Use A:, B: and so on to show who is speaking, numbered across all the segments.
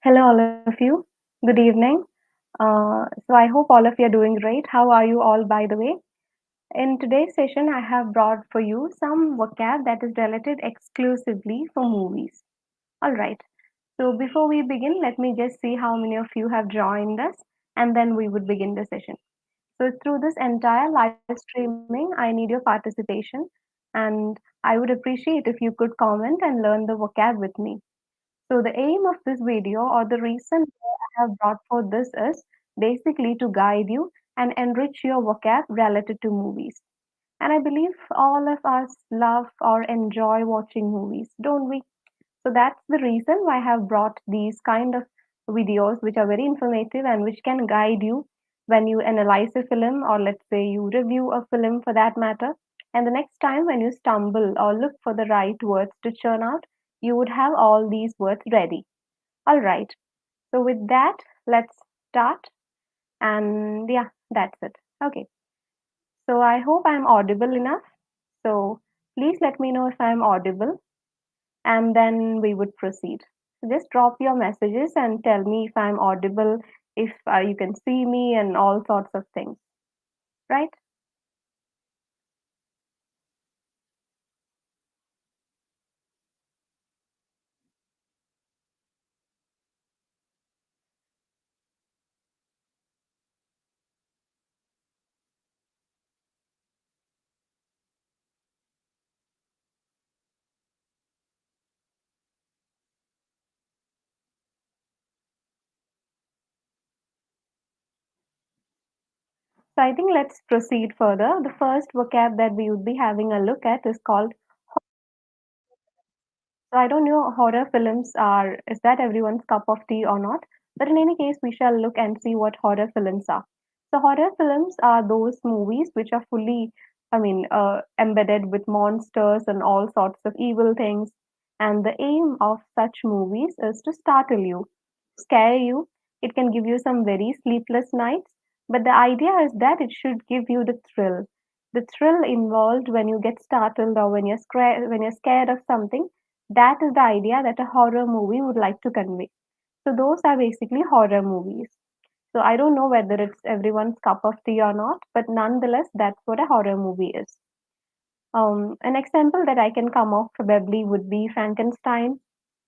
A: Hello, all of you. Good evening. I hope all of you are doing great. How are you all, by the way? In today's session, I have brought for you some vocab that is related exclusively for movies. All right. So before we begin, let me just see how many of you have joined us, and then we would begin the session. So through this entire live streaming, I need your participation, and I would appreciate if you could comment and learn the vocab with me. So the aim of this video or the reason why I have brought for this is basically to guide you and enrich your vocab related to movies. And I believe all of us love or enjoy watching movies, don't we? So that's the reason why I have brought these kind of videos which are very informative and which can guide you when you analyze a film or let's say you review a film for that matter. And the next time when you stumble or look for the right words to churn out, you would have all these words ready. All right. So with that, let's start. And yeah, that's it. Okay. So I hope I'm audible enough. So please let me know if I'm audible and then we would proceed. So just drop your messages and tell me if I'm audible, if you can see me, and all sorts of things, right? So I think let's proceed further. The first vocab that we would be having a look at is called. So I don't know horror films are is that everyone's cup of tea or not, but in any case we shall look and see what horror films are. So horror films are those movies which are fully, embedded with monsters and all sorts of evil things. And the aim of such movies is to startle you, scare you. It can give you some very sleepless nights, but the idea is that it should give you the thrill involved when you get startled or when you're scared of something. That is the idea that a horror movie would like to convey. So those are basically horror movies. So I don't know whether it's everyone's cup of tea or not, but nonetheless, that's what a horror movie is. An example that I can come up probably would be Frankenstein,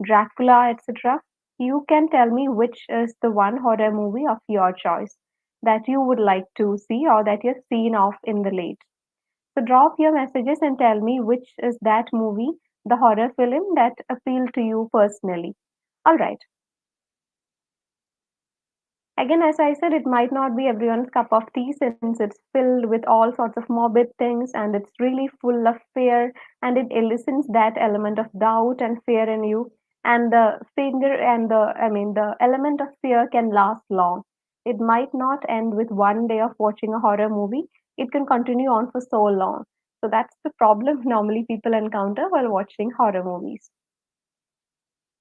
A: Dracula, etc. You can tell me which is the one horror movie of your choice that you would like to see or that you've seen of in the late. So drop your messages and tell me which is that movie, the horror film that appealed to you personally. All right. Again, as I said, it might not be everyone's cup of tea since it's filled with all sorts of morbid things and it's really full of fear and it elicits that element of doubt and fear in you. And the finger and the element of fear can last long. It might not end with one day of watching a horror movie, it can continue on for so long. So that's the problem normally people encounter while watching horror movies.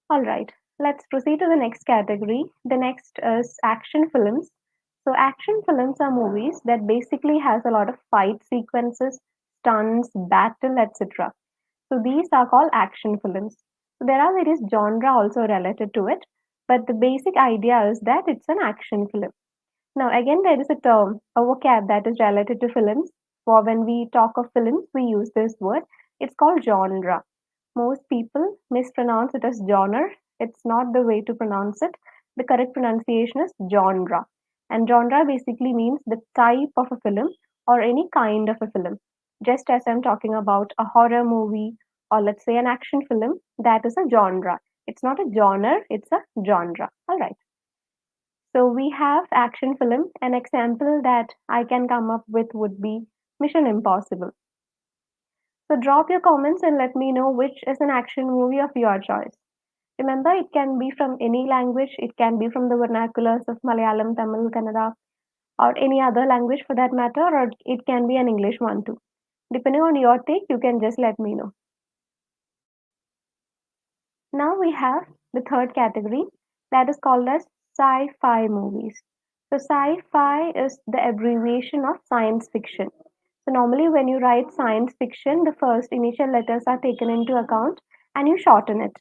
A: All right, let's proceed to the next category. The next is action films. So action films are movies that basically has a lot of fight sequences, stunts, battle, etc. So these are called action films. So there are various genre also related to it, but the basic idea is that it's an action film. Now again there is a term, a vocab that is related to films. For when we talk of films, we use this word. It's called genre. Most people mispronounce it as genre. It's not the way to pronounce it. The correct pronunciation is genre. And genre basically means the type of a film or any kind of a film. Just as I'm talking about a horror movie or let's say an action film, that is a genre. It's not a genre, it's a genre. All right. So we have action film. An example that I can come up with would be Mission Impossible. So drop your comments and let me know which is an action movie of your choice. Remember, it can be from any language, it can be from the vernaculars of Malayalam, Tamil, Kannada, or any other language for that matter, or it can be an English one too. Depending on your take, you can just let me know. Now we have the third category that is called as sci fi movies. So, sci fi is the abbreviation of science fiction. So, normally when you write science fiction, the first initial letters are taken into account and you shorten it.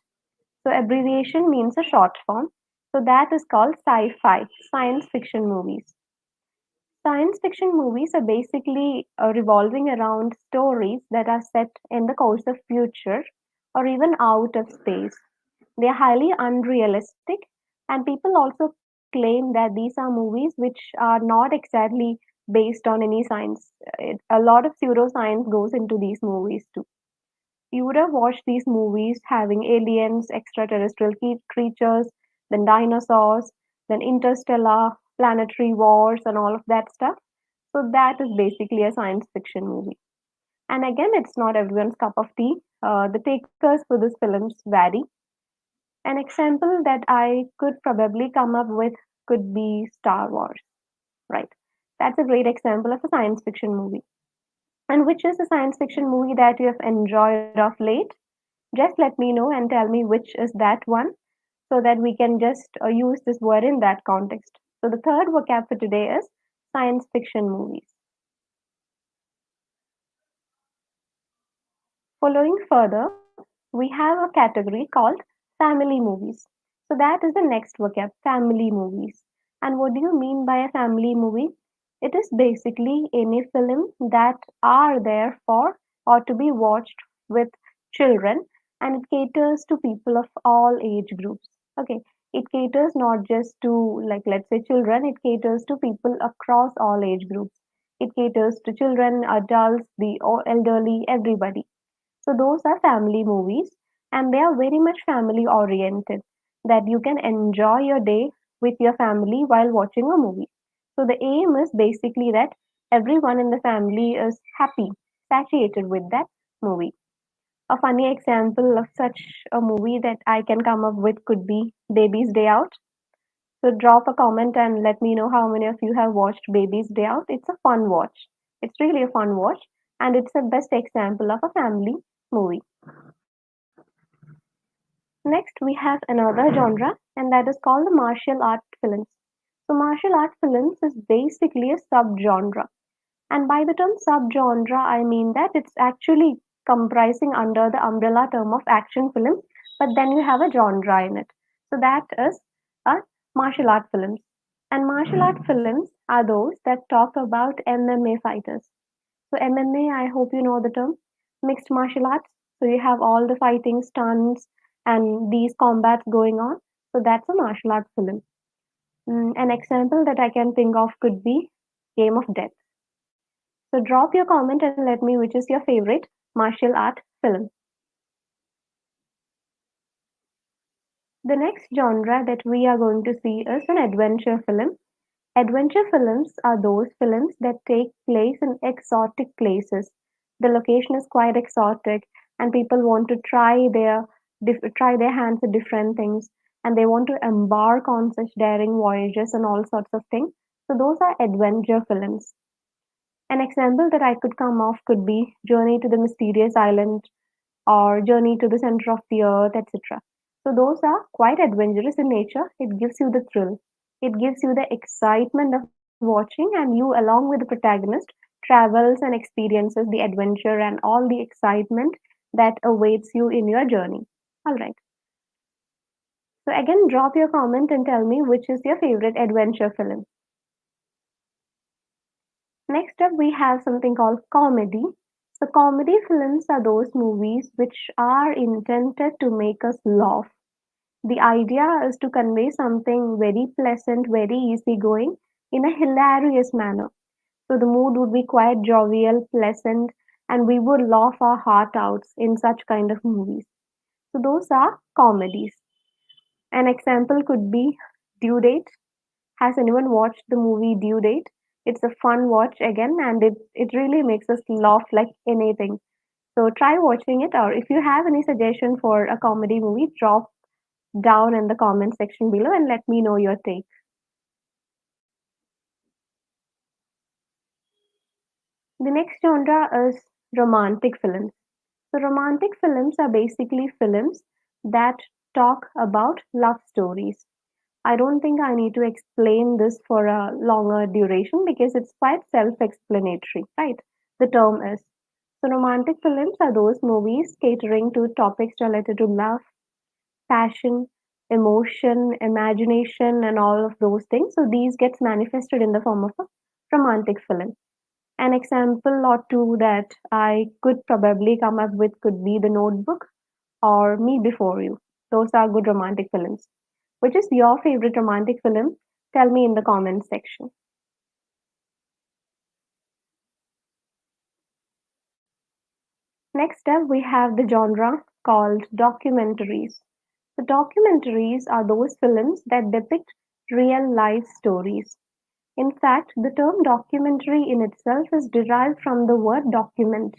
A: So, abbreviation means a short form. So that is called sci-fi, science fiction movies. Science fiction movies are basically revolving around stories that are set in the course of future or even out of space. They are highly unrealistic, and people also claim that these are movies which are not exactly based on any science. A lot of pseudoscience goes into these movies too. You would have watched these movies having aliens, extraterrestrial creatures, then dinosaurs, then interstellar, planetary wars, and all of that stuff. So that is basically a science fiction movie. And again, it's not everyone's cup of tea. The takers for these films vary. An example that I could probably come up with could be Star Wars, right? That's a great example of a science fiction movie. And which is a science fiction movie that you have enjoyed of late? Just let me know and tell me which is that one so that we can just use this word in that context. So the third vocab for today is science fiction movies. Following further, we have a category called family movies. So that is the next vocab, family movies. And what do you mean by a family movie? It is basically any film that are there for or to be watched with children, and it caters to people of all age groups. Okay, it caters not just to, like, let's say children, it caters to people across all age groups. It caters to children, adults, the elderly, everybody. So those are family movies, and they are very much family oriented, that you can enjoy your day with your family while watching a movie. So the aim is basically that everyone in the family is happy, satiated with that movie. A funny example of such a movie that I can come up with could be Baby's Day Out. So drop a comment and let me know how many of you have watched Baby's Day Out. It's a fun watch. It's really a fun watch, and it's the best example of a family movie. Next, we have another genre, and that is called the martial art films. So, martial art films is basically a subgenre. And by the term subgenre, I mean that it's actually comprising under the umbrella term of action film, but then you have a genre in it. So, that is a martial art films. And martial art films are those that talk about MMA fighters. So MMA, I hope you know the term, mixed martial arts. So you have all the fighting stunts and these combats going on. So that's a martial art film. An example that I can think of could be Game of Death. So drop your comment and let me which is your favorite martial art film. The next genre that we are going to see is an adventure film. Adventure films are those films that take place in exotic places. The location is quite exotic, and people want to try their hands at different things, and they want to embark on such daring voyages and all sorts of things. So those are adventure films. An example that I could come off could be Journey to the Mysterious Island or Journey to the Center of the Earth, etc. So those are quite adventurous in nature. It gives you the thrill. It gives you the excitement of watching, and you, along with the protagonist, travels and experiences the adventure and all the excitement that awaits you in your journey. All right. So again, drop your comment and tell me which is your favorite adventure film. Next up, we have something called comedy. So comedy films are those movies which are intended to make us laugh. The idea is to convey something very pleasant, very easygoing in a hilarious manner. So the mood would be quite jovial, pleasant, and we would laugh our heart out in such kind of movies. So those are comedies. An example could be Due Date. Has anyone watched the movie Due Date? It's a fun watch again, and it really makes us laugh like anything. So try watching it, or if you have any suggestion for a comedy movie, drop down in the comment section below and let me know your take. The next genre is romantic films. So, romantic films are basically films that talk about love stories. I don't think I need to explain this for a longer duration because it's quite self explanatory, right? The term is. So, romantic films are those movies catering to topics related to love, passion, emotion, imagination, and all of those things. So these gets manifested in the form of a romantic film. An example or two that I could probably come up with could be The Notebook or Me Before You. Those are good romantic films. Which is your favorite romantic film? Tell me in the comments section. Next up, we have the genre called documentaries. The documentaries are those films that depict real life stories. In fact, the term documentary in itself is derived from the word document.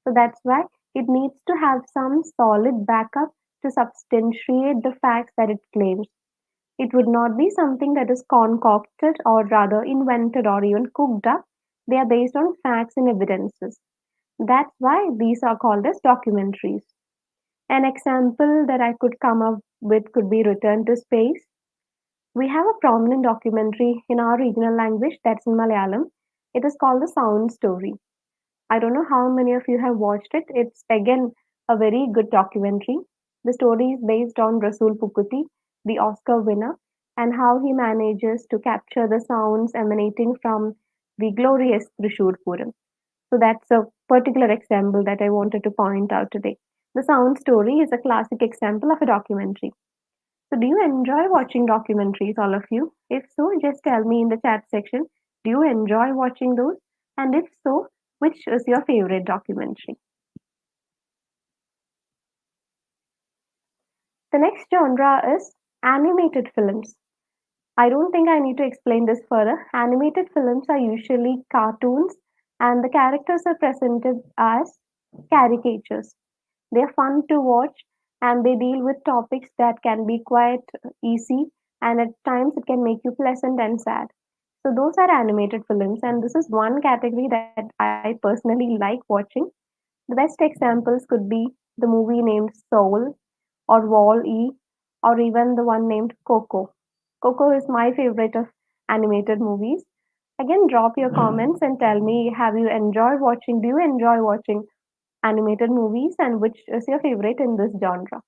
A: So that's why it needs to have some solid backup to substantiate the facts that it claims. It would not be something that is concocted or rather invented or even cooked up. They are based on facts and evidences. That's why these are called as documentaries. An example that I could come up with could be Return to Space. We have a prominent documentary in our regional language that's in Malayalam. It is called The Sound Story. I don't know how many of you have watched it. It's again a very good documentary. The story is based on Rasul Pukuti, the Oscar winner, and how he manages to capture the sounds emanating from the glorious Trishur Puram. So that's a particular example that I wanted to point out today. The Sound Story is a classic example of a documentary. So, do you enjoy watching documentaries, all of you? If so, just tell me in the chat section. Do you enjoy watching those? And if so, which is your favorite documentary? The next genre is animated films. I don't think I need to explain this further. Animated films are usually cartoons, and the characters are presented as caricatures. They're fun to watch and they deal with topics that can be quite easy and at times it can make you pleasant and sad. So, those are animated films, and this is one category that I personally like watching. The best examples could be the movie named Soul or Wall E or even the one named Coco. Coco is my favorite of animated movies. Again, drop your comments and tell me, do you enjoy watching animated movies and which is your favorite in this genre?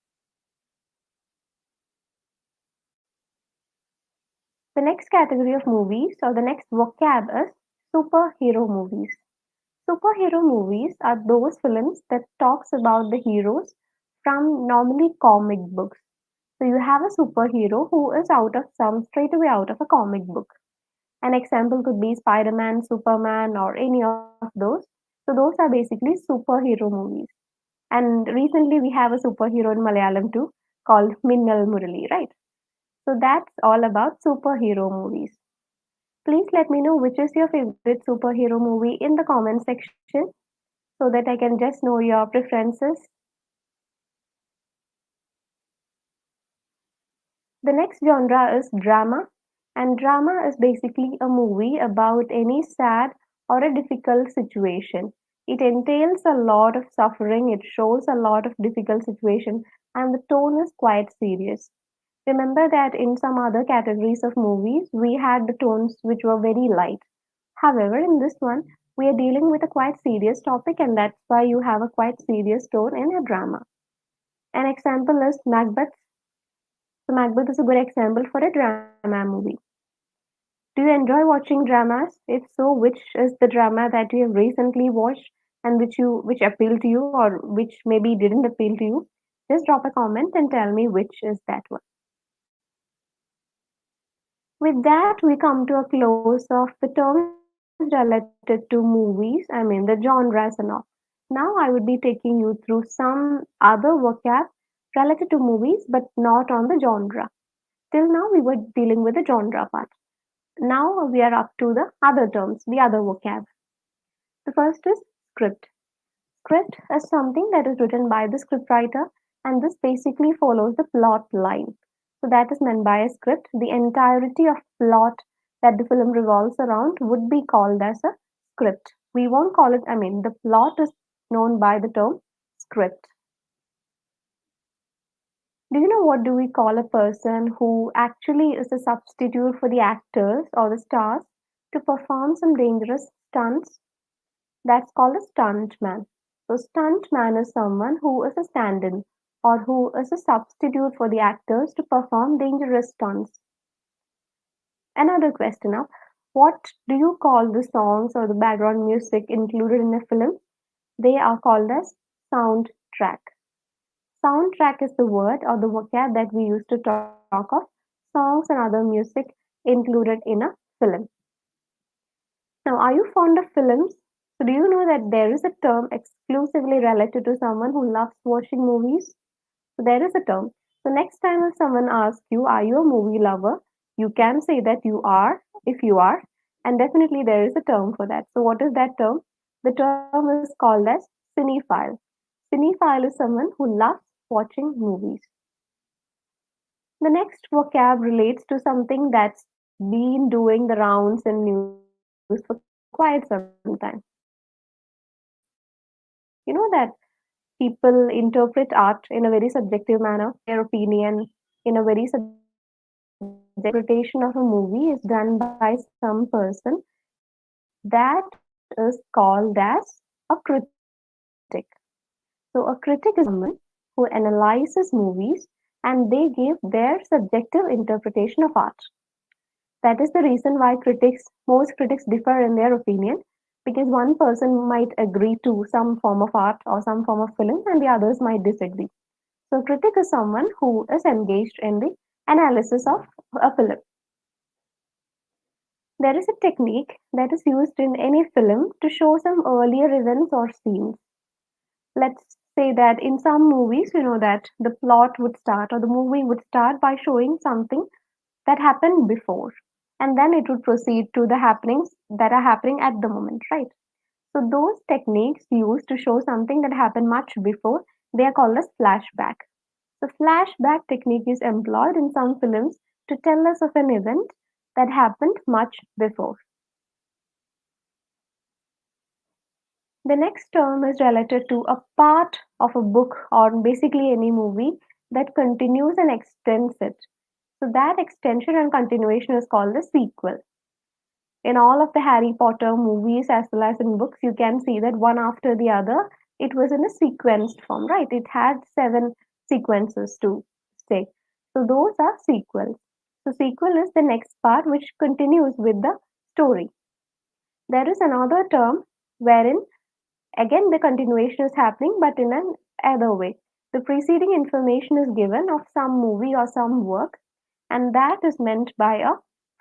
A: The next category of movies or the next vocab is superhero movies. Superhero movies are those films that talks about the heroes from normally comic books. So you have a superhero who is out of some straight away out of a comic book. An example could be Spider-Man, Superman, or any of those. So those are basically superhero movies. And recently we have a superhero in Malayalam too called Minnal Murali, right? So that's all about superhero movies. Please let me know which is your favorite superhero movie in the comment section so that I can just know your preferences. The next genre is drama, and drama is basically a movie about any sad or a difficult situation. It entails a lot of suffering, it shows a lot of difficult situation, and the tone is quite serious. Remember that in some other categories of movies, we had the tones which were very light. However, in this one, we are dealing with a quite serious topic, and that's why you have a quite serious tone in a drama. An example is Macbeth. So, Macbeth is a good example for a drama movie. Do you enjoy watching dramas? If so, which is the drama that you have recently watched and which appealed to you or which maybe didn't appeal to you? Just drop a comment and tell me which is that one. With that, we come to a close of the terms related to movies, the genres and all. Now, I would be taking you through some other vocab related to movies, but not on the genre. Till now, we were dealing with the genre part. Now, we are up to the other terms, the other vocab. The first is script. Script is something that is written by the scriptwriter, and this basically follows the plot line. So, that is meant by a script. The entirety of plot that the film revolves around would be called as a script. We won't call it, the plot is known by the term script. Do you know what do we call a person who actually is a substitute for the actors or the stars to perform some dangerous stunts? That's called a stunt man. So stunt man is someone who is a stand-in or who is a substitute for the actors to perform dangerous stunts. Another question now, what do you call the songs or the background music included in a film? They are called as soundtrack. Soundtrack is the word or the vocab that we use to talk of songs and other music included in a film. Now, are you fond of films? So, do you know that there is a term exclusively related to someone who loves watching movies? So, there is a term. So, next time if someone asks you, are you a movie lover? You can say that you are, if you are, and definitely there is a term for that. So, what is that term? The term is called as cinephile. Cinephile is someone who loves watching movies. The next vocab relates to something that's been doing the rounds in news for quite some time. You know that people interpret art in a very subjective manner, their opinion in a very subjective manner. Interpretation of a movie is done by some person that is called as a critic. So a critic is someone who analyzes movies and they give their subjective interpretation of art. That is the reason why most critics differ in their opinion, because one person might agree to some form of art or some form of film and the others might disagree. So, a critic is someone who is engaged in the analysis of a film. There is a technique that is used in any film to show some earlier events or scenes. Let's say that in some movies, you know that the plot would start or the movie would start by showing something that happened before, and then it would proceed to the happenings that are happening at the moment, right? So those techniques used to show something that happened much before, they are called as flashback. The flashback technique is employed in some films to tell us of an event that happened much before. The next term is related to a part of a book or basically any movie that continues and extends it. So that extension and continuation is called the sequel. In all of the Harry Potter movies as well as in books, you can see that one after the other, it was in a sequenced form, right? It had seven sequences to say. So those are sequels. So sequel is the next part which continues with the story. There is another term wherein again the continuation is happening but in an other way. The preceding information is given of some movie or some work, and that is meant by a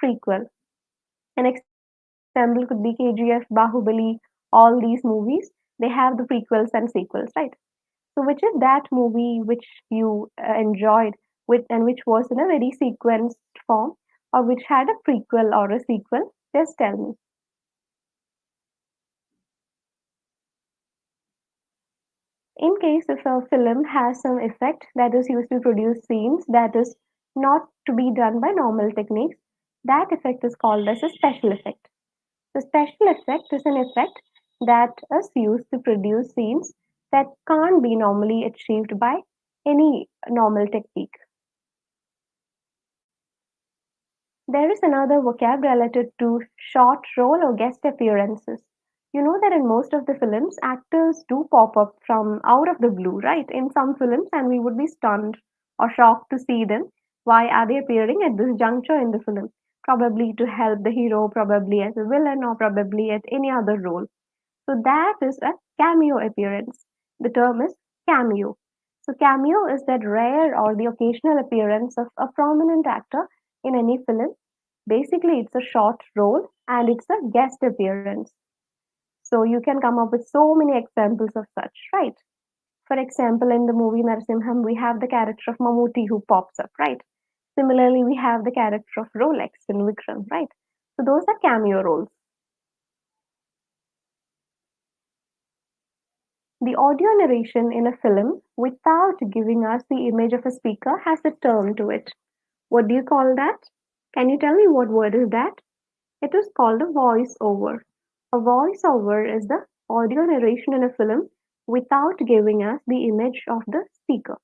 A: prequel. An example could be KGF, Bahubali, all these movies. They have the prequels and sequels, right? So, which is that movie which you enjoyed, and which was in a very sequenced form, or which had a prequel or a sequel? Just tell me. In case if a film has some effect that is used to produce scenes that is not to be done by normal techniques, that effect is called as a special effect. The special effect is an effect that is used to produce scenes that can't be normally achieved by any normal technique. There is another vocab related to short role or guest appearances. You know that in most of the films, actors do pop up from out of the blue, right? In some films, and we would be stunned or shocked to see them. Why are they appearing at this juncture in the film? Probably to help the hero, probably as a villain, or probably at any other role. So that is a cameo appearance. The term is cameo. So cameo is that rare or the occasional appearance of a prominent actor in any film. Basically, it's a short role and it's a guest appearance. So you can come up with so many examples of such, right? For example, in the movie Narasimham, we have the character of Mammootty who pops up, right? Similarly, we have the character of Rolex in Vikram, right? So those are cameo roles. The audio narration in a film without giving us the image of a speaker has a term to it. What do you call that? Can you tell me what word is that? It is called a voice-over. A voice-over is the audio narration in a film without giving us the image of the speaker.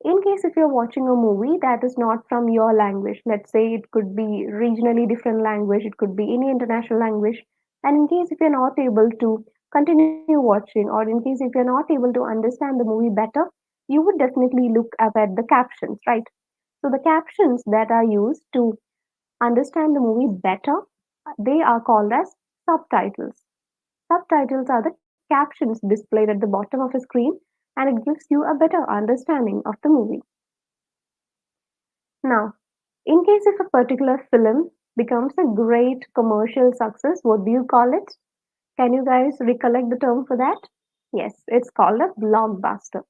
A: In case if you're watching a movie that is not from your language, let's say it could be regionally different language, it could be any international language, and in case if you're not able to continue watching, or in case if you're not able to understand the movie better, you would definitely look up at the captions, right? So the captions that are used to understand the movie better, they are called as subtitles. Subtitles are the captions displayed at the bottom of a screen, and it gives you a better understanding of the movie. Now, in case if a particular film becomes a great commercial success, what do you call it? Can you guys recollect the term for that? Yes, it's called a blockbuster.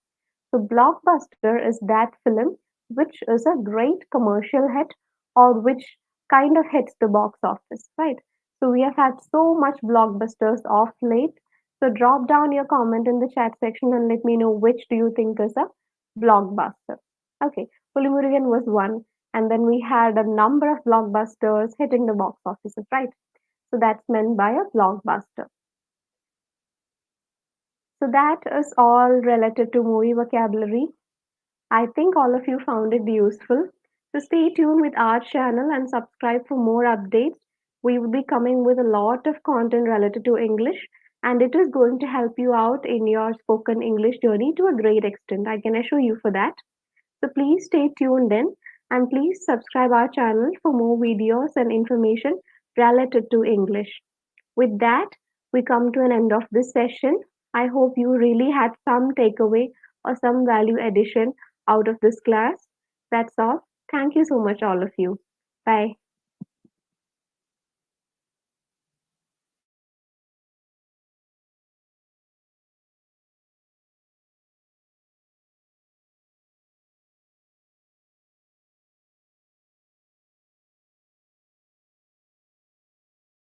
A: So, blockbuster is that film which is a great commercial hit or which kind of hits the box office, right? So, we have had so much blockbusters of late. So, drop down your comment in the chat section and let me know which do you think is a blockbuster. Okay, Pulimurigan was one, and then we had a number of blockbusters hitting the box offices, right? So, that's meant by a blockbuster. So, that is all related to movie vocabulary. I think all of you found it useful. So stay tuned with our channel and subscribe for more updates. We will be coming with a lot of content related to English, and it is going to help you out in your spoken English journey to a great extent. I can assure you for that. So please stay tuned in and please subscribe our channel for more videos and information related to English. With that, we come to an end of this session. I hope you really had some takeaway or some value addition out of this class. That's all. Thank you so much, all of you. Bye.